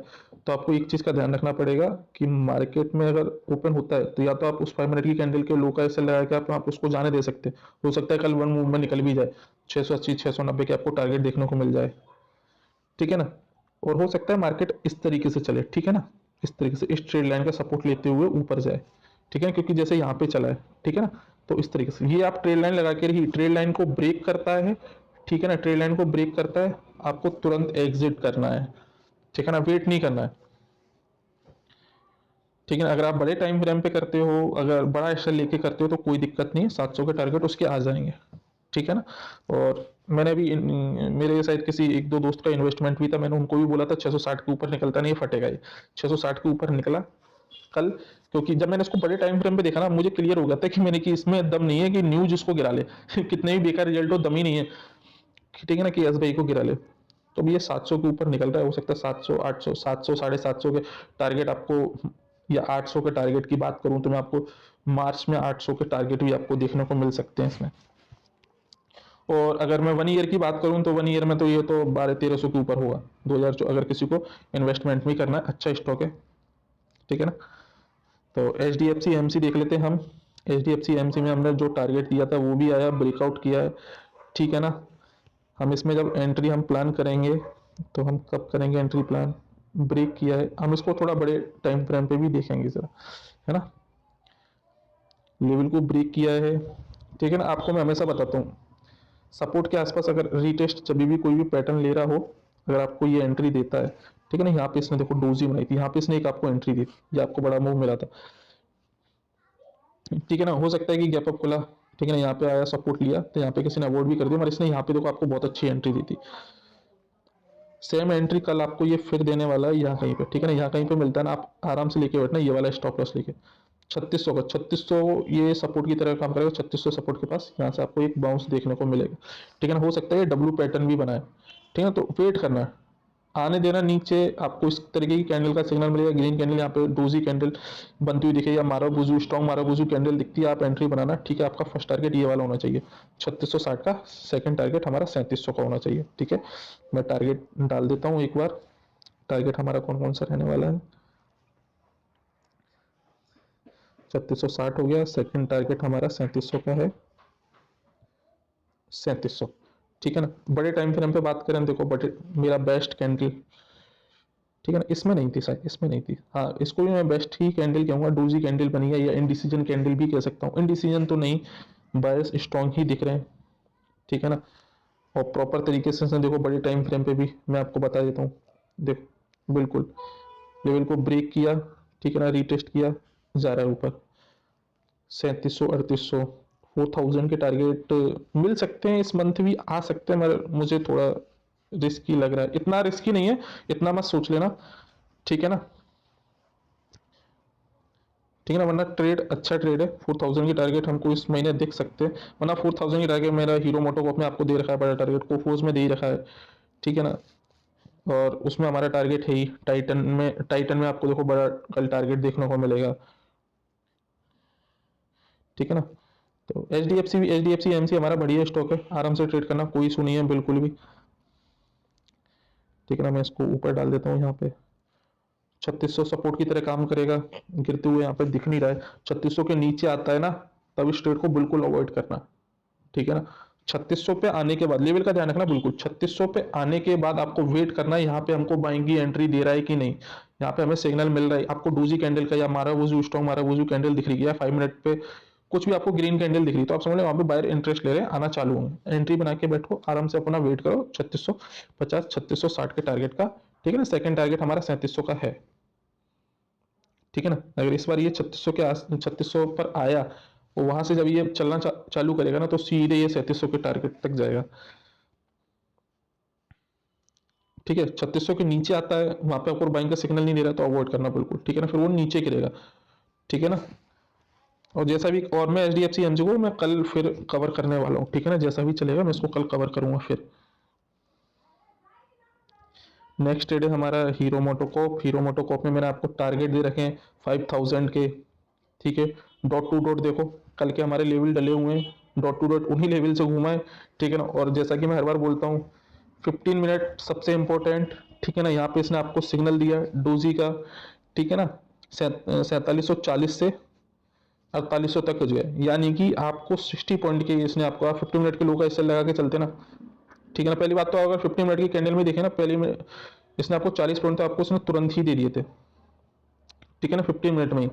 तो आपको एक चीज़ का ध्यान रखना पड़ेगा कि मार्केट में अगर ओपन होता है, तो या तो आप उस 5 मिनट की कैंडल के लो का ऐसे लगा के आप उसको जाने दे सकते हैं। हो सकता है कल वन मूव में निकल भी जाए, 680 690 के आपको टारगेट देखने को मिल जाए, ठीक है ना। और हो सकता है मार्केट इस तरीके से चले, ठीक है ना, इस तरीके से इस ट्रेड लाइन का सपोर्ट लेते हुए ऊपर जाए, ठीक है, क्योंकि जैसे यहाँ पे चला है, ठीक है ना। तो इस तरीके से ये आप ट्रेड लाइन लगा के रही, ट्रेड लाइन को ब्रेक करता है, ठीक है ना, ट्रेड लाइन को ब्रेक करता है, आपको तुरंत एग्जिट करना है, ठीक है ना, वेट नहीं करना है, ठीक है ना। अगर आप बड़े टाइम फ्रेम पे करते हो, अगर बड़ा एक्शन लेके करते हो, तो कोई दिक्कत नहीं है, 700 के टारगेट उसके आ जाएंगे, ठीक है ना। और मैंने भी मेरे साइड किसी एक दो दोस्त का इन्वेस्टमेंट भी था, मैंने उनको भी बोला था 660 के ऊपर निकलता नहीं, फटेगा ये। 660 के ऊपर निकला कल, क्योंकि जब मैंने इसको बड़े टाइम फ्रेम पे देखा ना, मुझे क्लियर हो गया था कि मैंने कि इसमें दम नहीं है कि न्यूज इसको गिरा ले कितने भी बेकार रिजल्ट हो, दम ही नहीं है, ठीक है ना, कि एसबीआई को गिरा ले। तो अभी ये 700 के ऊपर निकल रहा है, हो सकता है 700 800 700 750 के टारगेट आपको, या 800 के टारगेट की बात करूं तो मैं आपको मार्च में 800 के टारगेट भी आपको देखने को मिल सकते हैं इसमें। और अगर मैं 1 ईयर की बात करूं, तो 1 ईयर में तो ये तो 1200-1300 के ऊपर होगा, 2000, अगर किसी को इन्वेस्टमेंट भी करना है, अच्छा स्टॉक है, ठीक है ना। तो H D F C M C देख लेते हैं हम। H D F C M C में हमने जो टारगेट दिया था वो भी आया, ब्रेकआउट किया है, ठीक है ना। हम इसमें जब एंट्री हम प्लान करेंगे, तो हम कब करेंगे एंट्री प्लान, ब्रेक किया है, हम इसको थोड़ा बड़े टाइम फ्रेम पे भी देखेंगे जरा, है ना। लेवल को ब्रेक किया है, ठीक है ना। आपको मैं हमेशा बताता हूँ, सपोर्ट के आसपास अगर रीटेस्ट जब भी कोई भी पैटर्न ले रहा हो, अगर आपको ये एंट्री देता है, ठीक है ना, यहाँ पे इसने देखो डोजी बनाई थी, यहाँ पे इसने एक आपको एंट्री दी थी, ये आपको बड़ा मूव मिला था, ठीक है ना। हो सकता है कि गैप अप खुला, ठीक है ना, यहाँ पे आया, सपोर्ट लिया, तो यहाँ पे किसी ने अवॉइड भी कर दिया, मगर इसने यहाँ पे देखो आपको बहुत अच्छी एंट्री दी थी। सेम एंट्री कल आपको ये फिर देने वाला है यहाँ कहीं पे, ठीक है ना, यहाँ कहीं पे मिलता है ना, आप आराम से लेके बैठना, ये वाला स्टॉप लॉस लेके 3600 का, 3600 ये सपोर्ट की तरह काम करेगा, 3600 सपोर्ट के पास यहाँ से आपको एक बाउंस देखने को मिलेगा, ठीक है ना। हो सकता है ये डब्ल्यू पैटर्न भी बनाए, ठीक है ना, तो वेट करना है, आने देना नीचे, आपको इस तरीके की कैंडल का सिग्नल मिलेगा, ग्रीन कैंडल यहाँ पे डोजी कैंडल बनती हुई दिखेगी, या माराबुजू स्ट्रॉन्ग माराबुजू कैंडल दिखती है, आप एंट्री बनाना, ठीक है। आपका फर्स्ट टारगेट ये वाला होना चाहिए 3660 का, सेकंड टारगेट हमारा 3700 का होना चाहिए, ठीक है। मैं टारगेट डाल देता हूँ एक बार, टारगेट हमारा कौन कौन सा रहने वाला है। 3660 हो गया, सेकंड टारगेट हमारा 3700 का है, 3700, ठीक है ना। बड़े टाइम फ्रेम पे बात करें, देखो बड़े, मेरा बेस्ट कैंडल, ठीक है ना, इसमें नहीं थी शायद, इसमें नहीं थी, हाँ इसको भी मैं बेस्ट ही कैंडल कहूँगा, डोजी कैंडल बनी है, या इनडिसीजन कैंडल भी कह सकता हूँ, इनडिसीजन तो नहीं, बायस स्ट्रॉन्ग ही दिख रहे हैं, ठीक है ना। और प्रॉपर तरीके से देखो बड़े टाइम फ्रेम पे भी मैं आपको बता देता हूँ, देखो बिल्कुल लेवल को ब्रेक किया, ठीक है ना, रिटेस्ट किया, जा रहा है ऊपर, 3700 3800 4000 के टारगेट मिल सकते हैं, इस मंथ भी आ सकते हैं, मगर मुझे थोड़ा रिस्की लग रहा है, इतना रिस्की नहीं है, इतना मत सोच लेना, ठीक है ना, ठीक है ना। वरना ट्रेड अच्छा ट्रेड है, 4000 की टारगेट हमको इस महीने दिख सकते हैं, वरना 4000 की टारगेट मेरा हीरो मोटो को अपने आपको दे रखा है, बड़ा टारगेट को फोर्स में दे ही रखा है, ठीक है ना। और उसमें हमारा टारगेट है ही, टाइटन में आपको देखो बड़ा कल टारगेट देखने को मिलेगा, ठीक है ना। तो H D F C M C हमारा बढ़िया स्टॉक है, आराम से ट्रेड करना, कोई इशू नहीं है बिल्कुल भी, ठीक है ना। मैं इसको ऊपर डाल देता हूँ यहाँ पे, 3600 सपोर्ट की तरह काम करेगा, गिरते हुए यहाँ पे दिख नहीं रहा है, 3600 के नीचे आता है ना, तब इस ट्रेड को बिल्कुल अवॉइड करना, ठीक है ना। 3600 पे आने के बाद लेवल का ध्यान रखना, बिल्कुल 3600 पे आने के बाद आपको वेट करना है, यहाँ पे हमको बाइंग की एंट्री दे रहा है कि नहीं, यहाँ पे हमें सिग्नल मिल रहा है, आपको डोजी कैंडल का या मारा वजू स्ट्रॉन्ग मारा वजू कैंडल दिख रही है, 5 मिनट पे कुछ भी आपको ग्रीन कैंडल दिख रही है, तो आप समझ लो वहाँ पे बायर इंटरेस्ट ले रहे हैं, आना चालू होंगे, एंट्री बना के बैठो, आराम से अपना वेट करो 3650 3660 के टारगेट का, ठीक है ना। सेकंड टारगेट हमारा 3700 का है, ठीक है ना। अगर इस बार ये 3600 के आस 3600 पर आया, और वहां से जब ये चलना चालू करेगा ना, तो सीधे ये 3700 के टारगेट तक जाएगा, ठीक है, 3600 के नीचे आता है, वहां पे आपको बाइंग का सिग्नल नहीं दे रहा तो अवॉइड करना बिल्कुल, ठीक है ना, फिर वो नीचे गिरेगा, ठीक है ना। और जैसा भी, और मैं H D F C M G को मैं कल फिर कवर करने वाला हूँ, ठीक है ना, जैसा भी चलेगा मैं इसको कल कवर करूंगा फिर। नेक्स्ट ट्रेड है हमारा हीरो मोटोकॉप। हीरो मोटोकॉप में मैंने आपको टारगेट दे रखे हैं 5000 के, ठीक है। डॉट टू डॉट देखो, कल के हमारे लेवल डले हुए हैं, डॉट टू डॉट उन्हीं लेवल से घूमा है, ठीक है ना। और जैसा कि मैं हर बार बोलता हूँ, 15 मिनट सबसे इंपॉर्टेंट, ठीक है ना। यहाँ पे इसने आपको सिग्नल दिया डोजी का, ठीक है ना, 4740 से 4800 तक जो है, यानी कि आपको 60 पॉइंट के इसने आपको 15 मिनट के लो का इससे लगा के चलते ना, ठीक है ना। पहली बात तो अगर 15 मिनट की कैंडल में देखे ना, पहली में इसने आपको 40 पॉइंट तो आपको इसने तुरंत ही दे दिए थे, ठीक है ना, 15 मिनट में ही।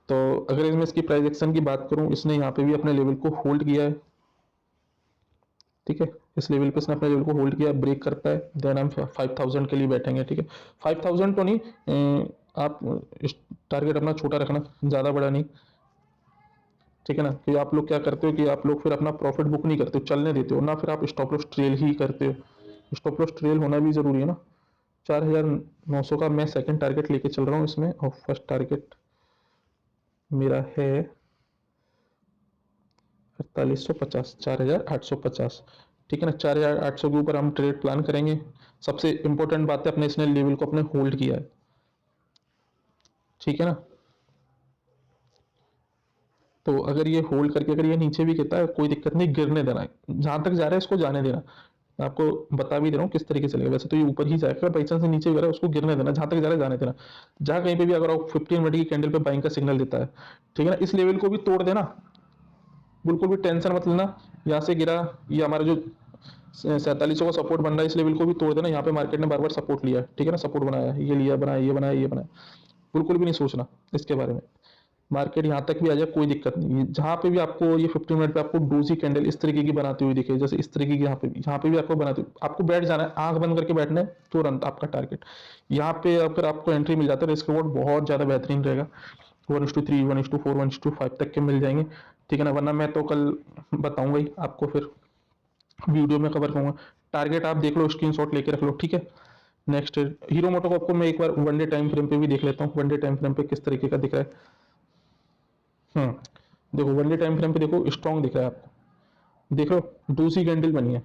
तो अगर इसमें इसकी प्राइस एक्शन की बात करूं, इसने यहाँ पे भी अपने लेवल को होल्ड किया है, ठीक है। इस लेवल पे इसने अपने लेवल को होल्ड किया, ब्रेक करता है, देन हम 5000 के लिए बैठेंगे, ठीक है। 5000 तो नहीं, आप टारगेट अपना छोटा रखना, ज़्यादा बड़ा नहीं, ठीक है ना। कि आप लोग क्या करते हो कि आप लोग फिर अपना प्रॉफिट बुक नहीं करते हो, चलने देते हो ना, फिर आप स्टॉप लॉस ट्रेल ही करते हो। स्टॉप लॉस ट्रेल होना भी ज़रूरी है ना। 4900 का मैं सेकंड टारगेट लेके चल रहा हूँ इसमें, और फर्स्ट टारगेट मेरा है 4850, 4850, ठीक है ना। 4800 के ऊपर हम ट्रेड प्लान करेंगे। सबसे इंपॉर्टेंट बात है, अपने इसने लेवल को अपने होल्ड किया है, ठीक है ना। तो अगर ये होल्ड करके अगर ये नीचे भी गिरता है कोई दिक्कत नहीं, गिरने देना है, जहां तक जा रहा है इसको जाने देना। मैं आपको बता भी दे रहा हूँ किस तरीके से चलेगा, वैसे तो ये ऊपर ही जाएगा, बाई चांस से नीचे गिरा है उसको गिरने देना, जहां तक जा रहा है जाने देना। जहां कहीं पे भी अगर आप 15 मिनट की कैंडल पे बाइंग का सिग्नल देता है, ठीक है ना, इस लेवल को भी तोड़ देना, बिल्कुल भी टेंशन मत लेना। यहाँ से गिरा, ये हमारा जो 4700 का सपोर्ट बन रहा है, इस लेवल को भी तोड़ देना। यहाँ पे मार्केट ने बार बार सपोर्ट लिया, ठीक है ना, सपोर्ट बनाया, ये लिया, बनाया, ये बनाया, ये बनाया, बिल्कुल भी नहीं सोचना इसके बारे में। मार्केट यहाँ तक भी आ जाए कोई दिक्कत नहीं, जहाँ पे भी आपको ये 15 मिनट पे आपको डोजी कैंडल इस तरीके की बनाती हुई दिखे, जैसे इस तरीके की यहाँ पे भी आपको बनाती, आपको बैठ जाना है, आंख बंद करके बैठना है, तुरंत आपका टारगेट यहाँ पे अगर आपको एंट्री मिल जाता है, रिस्क रिवॉर्ड बहुत ज़्यादा बेहतरीन रहेगा। 1:3, 1:4, 1:5 तक के मिल जाएंगे, ठीक है ना। वरना मैं तो कल बताऊंगा ही आपको, फिर वीडियो में कवर करूंगा। टारगेट आप देख लो, स्क्रीनशॉट लेके रख लो, ठीक है। नेक्स्ट हीरो मोटो को आपको मैं एक बार वन डे टाइम फ्रेम पे भी देख लेता हूँ, वन डे टाइम फ्रेम पे किस तरीके का दिख रहा है। देखो वन डे टाइम फ्रेम पे देखो, स्ट्रॉन्ग दिख रहा है आपको, देख लो दूसरी कैंडल बनी है,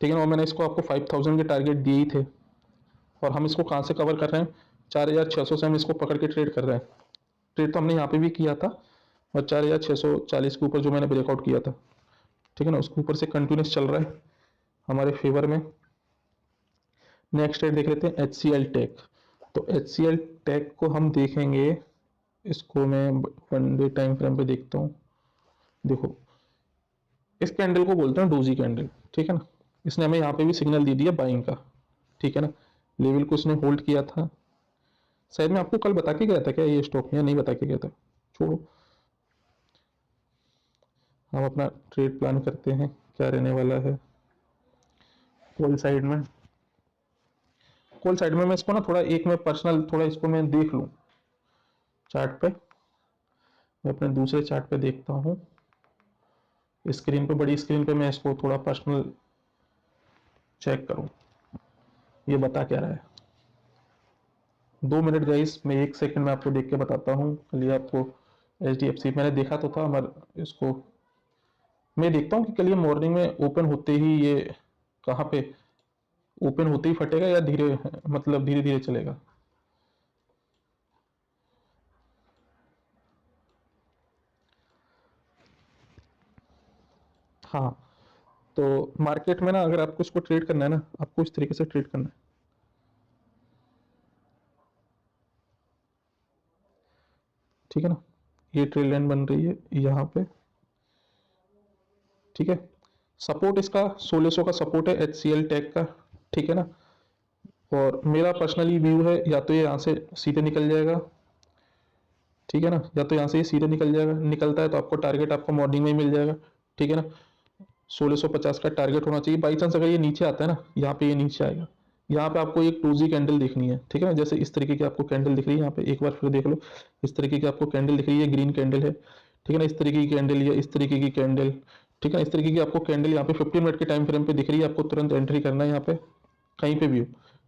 ठीक है ना। और मैंने इसको आपको 5000 के टारगेट दिए ही थे, और हम इसको कहाँ से कवर कर रहे हैं, 4600 से हम इसको पकड़ के ट्रेड कर रहे हैं। ट्रेड तो हमने यहाँ पे भी किया था, और 4640 के ऊपर जो मैंने ब्रेकआउट किया था, ठीक है ना, उसके ऊपर से कंटिन्यूस चल रहा है हमारे फेवर में। नेक्स्ट ट्रेड देख लेते हैं एच सी एल टेक। तो एच सी एल टेक को हम देखेंगे, इसको मैं वन डे टाइम फ्रेम पे देखता हूँ। देखो इस कैंडल को बोलते हैं डोजी कैंडल, ठीक है ना। इसने हमें यहाँ पे भी सिग्नल दे दिया बाइंग का, ठीक है ना। लेवल को इसने होल्ड किया था, शायद मैं आपको कल बता के गया था क्या ये स्टॉक में, या नहीं बता के गया था, छोड़ो। हम अपना ट्रेड प्लान करते हैं, क्या रहने वाला है। कॉल साइड में, कॉल साइड में मैं इसको ना थोड़ा, एक मैं पर्सनल थोड़ा इसको मैं देख लूँ चार्ट पे, मैं अपने दूसरे चार्ट पे देखता हूँ, स्क्रीन पे, बड़ी स्क्रीन पे मैं इसको थोड़ा पर्सनल चेक करूँ ये बता क्या रहा है। 2 मिनट गाइस, मैं 1 सेकंड में आपको देख के बताता हूँ। कल ये आपको एच डी एफ सी मैंने देखा तो था, मगर इसको मैं देखता हूँ कि कल ये मॉर्निंग में ओपन होते ही ये कहाँ पे, ओपन होते ही फटेगा या धीरे, मतलब धीरे धीरे चलेगा। हाँ, तो मार्केट में ना अगर आपको इसको ट्रेड करना है ना, आपको इस तरीके से ट्रेड करना है, ठीक है ना। ये ट्रेड लाइन बन रही है यहाँ पे, ठीक है। सपोर्ट इसका 1600 का सपोर्ट है एच सी एल टेक का, ठीक है ना। और मेरा पर्सनली व्यू है, या तो ये यहाँ से सीधे निकल जाएगा, ठीक है ना, या तो यहाँ से ये सीधे निकल जाएगा, निकलता है तो आपको टारगेट आपको मॉर्निंग में ही मिल जाएगा, ठीक है ना। 1650 का टारगेट होना चाहिए। बाई चांस अगर ये नीचे आता है ना, यहाँ पे ये नीचे आएगा, यहाँ पे आपको एक टूजी कैंडल देखनी है, ठीक है ना। जैसे इस तरीके की आपको कैंडल दिख रही है यहाँ पे, एक बार फिर देख लो, इस तरीके की आपको कैंडल दिख रही है, ग्रीन कैंडल है, ठीक है ना। इस तरीके की कैंडल या इस तरीके की कैंडल, ठीक है। इस तरीके की आपको कैंडल यहाँ पे 15 मिनट के टाइम फ्रेम पे दिख रही है, आपको तुरंत एंट्री करना है यहाँ पे, कहीं पे भी हो।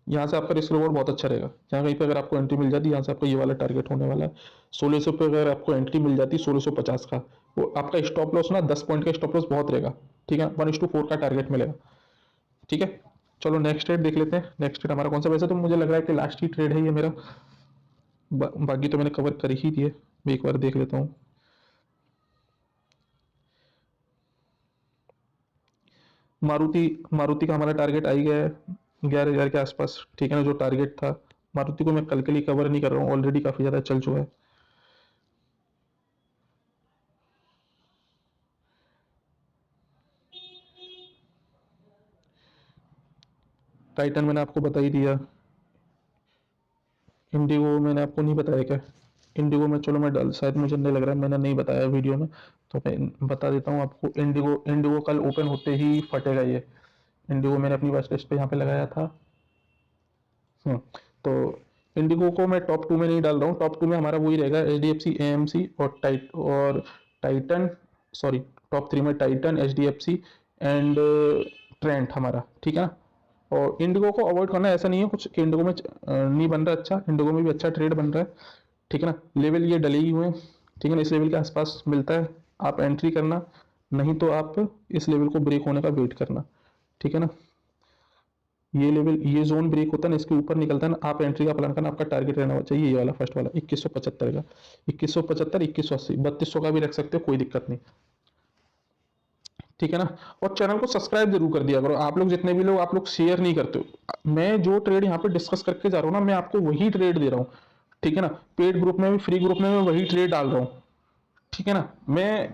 यहाँ से आपका रिस्क रिवॉर्ड बहुत अच्छा रहेगा। यहाँ कहीं पे अगर आपको एंट्री मिल जाती है, यहाँ से आपका ये वाला टारगेट होने वाला है 1600 पे। अगर आपको एंट्री मिल जाती है 1650 का, वो आपका स्टॉप लॉस ना 10 पॉइंट का स्टॉप लॉस बहुत रहेगा। ठीक है, 1:4 का टारगेट मिलेगा। ठीक है, चलो नेक्स्ट ट्रेड देख लेते हैं। नेक्स्ट ट्रेड हमारा कौन सा, वैसे तो मुझे लग रहा है कि लास्ट ही ट्रेड है ये मेरा, बाकी तो मैंने कवर कर ही दिए। मैं एक बार देख लेता हूँ। मारुति, मारुति का हमारा टारगेट आ ही गया है 11,000 के आसपास। ठीक है ना, जो टारगेट था। मारुति को मैं कल के लिए कवर नहीं कर रहा हूँ, ऑलरेडी काफी ज्यादा चल चुका है। टाइटन मैंने आपको बता ही दिया। इंडिगो मैंने आपको नहीं बताया क्या? इंडिगो में चलो मैं डाल, शायद मुझे नहीं लग रहा है मैंने नहीं बताया वीडियो में, तो मैं बता देता हूँ आपको। इंडिगो, इंडिगो कल ओपन होते ही फटेगा ये। इंडिगो मैंने अपनी वॉच लिस्ट पे यहाँ पे लगाया था। हम्म, तो इंडिगो को मैं टॉप 2 में नहीं डाल रहा हूँ। टॉप 2 में हमारा वही रहेगा, H D F C, A M C और टाइटन। सॉरी, टॉप 3 में Titan, H D F C and Trent हमारा। ठीक है ना। और इंडिगो को अवॉइड करना, ऐसा नहीं है कुछ कि इंडिगो में नहीं बन रहा अच्छा, इंडिगो में भी अच्छा ट्रेड बन रहा है। ठीक है ना, लेवल ये डले ही हुए हैं। ठीक है ना, इस लेवल के आसपास मिलता है, आप एंट्री करना, नहीं तो आप इस लेवल को ब्रेक होने का वेट करना। ठीक है ना, ये लेवल, ये जोन ब्रेक होता है ना, इसके ऊपर निकलता है ना, आप एंट्री का प्लान करना। आपका टारगेट रहना चाहिए ये वाला फर्स्ट वाला 2175 का, 2175, 2180, 3200 का भी रख सकते हो, कोई दिक्कत नहीं। ठीक है ना। और चैनल को सब्सक्राइब जरूर कर दिया करो। आप लोग जितने भी लोग, आप लोग शेयर नहीं करते हो। मैं जो ट्रेड यहाँ पे डिस्कस करके जा रहा हूँ ना, मैं आपको वही ट्रेड दे रहा हूँ। ठीक है ना, पेड ग्रुप में भी, फ्री ग्रुप में मैं वही ट्रेड डाल रहा हूँ। ठीक है ना, मैं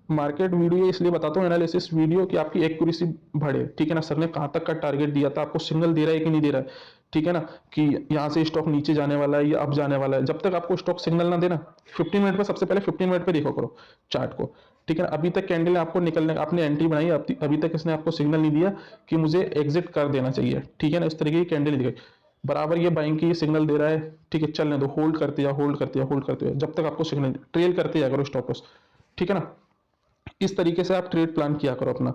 मार्केट वीडियो इसलिए बताता हूँ, एनालिसिस वीडियो, कि आपकी एक्यूरेसी बढ़े। ठीक है ना, सर ने कहाँ तक का टारगेट दिया था, आपको सिग्नल दे रहा है कि नहीं दे रहा है। ठीक है ना, कि यहाँ से स्टॉक नीचे जाने वाला है या अप जाने वाला है। जब तक आपको स्टॉक सिग्नल ना देना, 15 मिनट पे, सबसे पहले 15 मिनट पे देखो करो चार्ट को। ठीक है ना, अभी तक कैंडल आपको निकलने, आपने एंट्री बनाई, अभी तक इसने आपको सिग्नल नहीं दिया कि मुझे एग्जिट कर देना चाहिए। ठीक है ना, इस तरीके की कैंडल दिखाई, बराबर ये बाइंग की सिग्नल दे रहा है। ठीक है, चलने दो, होल्ड करते जा, होल्ड करते जा, होल्ड करते जा, जब तक आपको सिग्नल, ट्रेल करते जा करो स्टॉप लॉस। ठीक है ना, इस तरीके से आप ट्रेड प्लान किया करो अपना।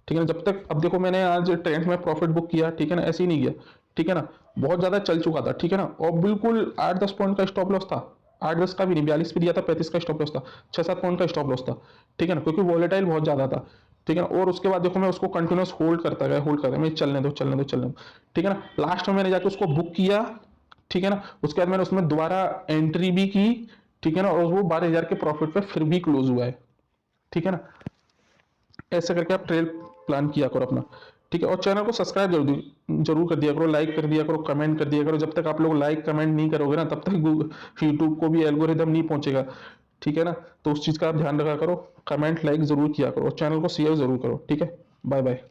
ठीक है ना, जब तक, अब देखो मैंने आज ट्रेंड में प्रॉफिट बुक किया। ठीक है ना, ऐसे ही नहीं किया। ठीक है ना, बहुत ज्यादा चल चुका था। ठीक है ना, और बिल्कुल 8-10 पॉइंट का स्टॉप लॉस था। 8-10 का भी नहीं, 42 पे दिया था, 35 का स्टॉप लॉस था, 6-7 पॉइंट का स्टॉप लॉस था। ठीक है ना, क्योंकि वॉलेटाइल बहुत ज्यादा था। ठीक है ना, और उसके बाद देखो मैं उसको कंटिन्यूस होल्ड करता गया, होल्ड करता गया, मैं चलने दो, चलने दो, चलने दो। ठीक है ना, लास्ट में मैंने जाके उसको बुक किया। ठीक है ना, उसके बाद मैंने उसमें दोबारा एंट्री भी की। ठीक है ना, और वो 12,000 के प्रॉफिट पे फिर भी क्लोज हुआ है। ठीक है ना, ऐसे करके आप ट्रेल प्लान किया करो अपना। ठीक है, और चैनल को सब्सक्राइब जरूर जरूर कर दिया करो, लाइक कर दिया करो, कमेंट कर दिया करो। जब तक आप लोग लाइक कमेंट नहीं करोगे ना, तब तक यूट्यूब को भी एल्गोरिदम नहीं पहुंचेगा। ठीक है ना, तो उस चीज का आप ध्यान रखा करो, कमेंट लाइक जरूर किया करो, और चैनल को शेयर जरूर करो। ठीक है, बाय बाय।